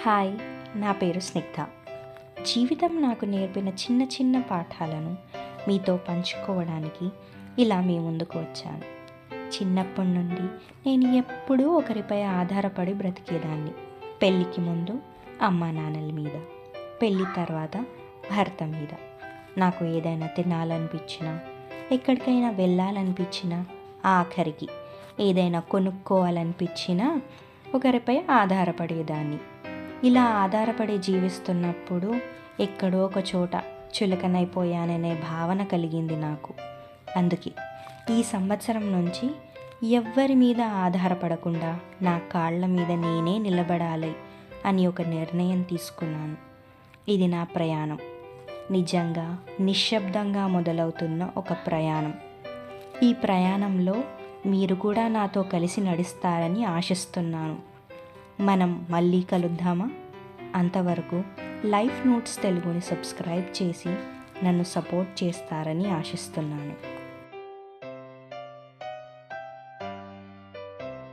Hi, నా పేరు స్నిగ్ధ. జీవితం నాకు నేర్పిన చిన్న చిన్న పాఠాలను మీతో పంచుకోవడానికి ఇలా మీ ముందుకు వచ్చాను. చిన్నప్పటి నుండి నేను ఎప్పుడూ ఒకరిపై ఆధారపడి బ్రతికేదాన్ని. పెళ్ళికి ముందు అమ్మా నాన్నల మీద, పెళ్ళి తర్వాత భర్త మీద. నాకు ఏదైనా తినాలనిపించినా, ఎక్కడికైనా వెళ్ళాలనిపించినా, ఆఖరికి ఏదైనా కొనుక్కోవాలనిపించినా ఒకరిపై ఆధారపడేదాన్ని. ఇలా ఆధారపడి జీవిస్తున్నప్పుడు ఎక్కడో ఒక చోట చులకనైపోయాననే భావన కలిగింది నాకు. అందుకే ఈ సంవత్సరం నుంచి ఎవ్వరి మీద ఆధారపడకుండా నా కాళ్ళ మీద నేనే నిలబడాలి అని ఒక నిర్ణయం తీసుకున్నాను. ఇది నా ప్రయాణం. నిజంగా నిశ్శబ్దంగా మొదలవుతున్న ఒక ప్రయాణం. ఈ ప్రయాణంలో మీరు కూడా నాతో కలిసి నడుస్తారని ఆశిస్తున్నాను. మనం మళ్ళీ కలుద్దామా? అంతవరకు లైఫ్ నోట్స్ తెలుగుని సబ్స్క్రైబ్ చేసి నన్ను సపోర్ట్ చేస్తారని ఆశిస్తున్నాను.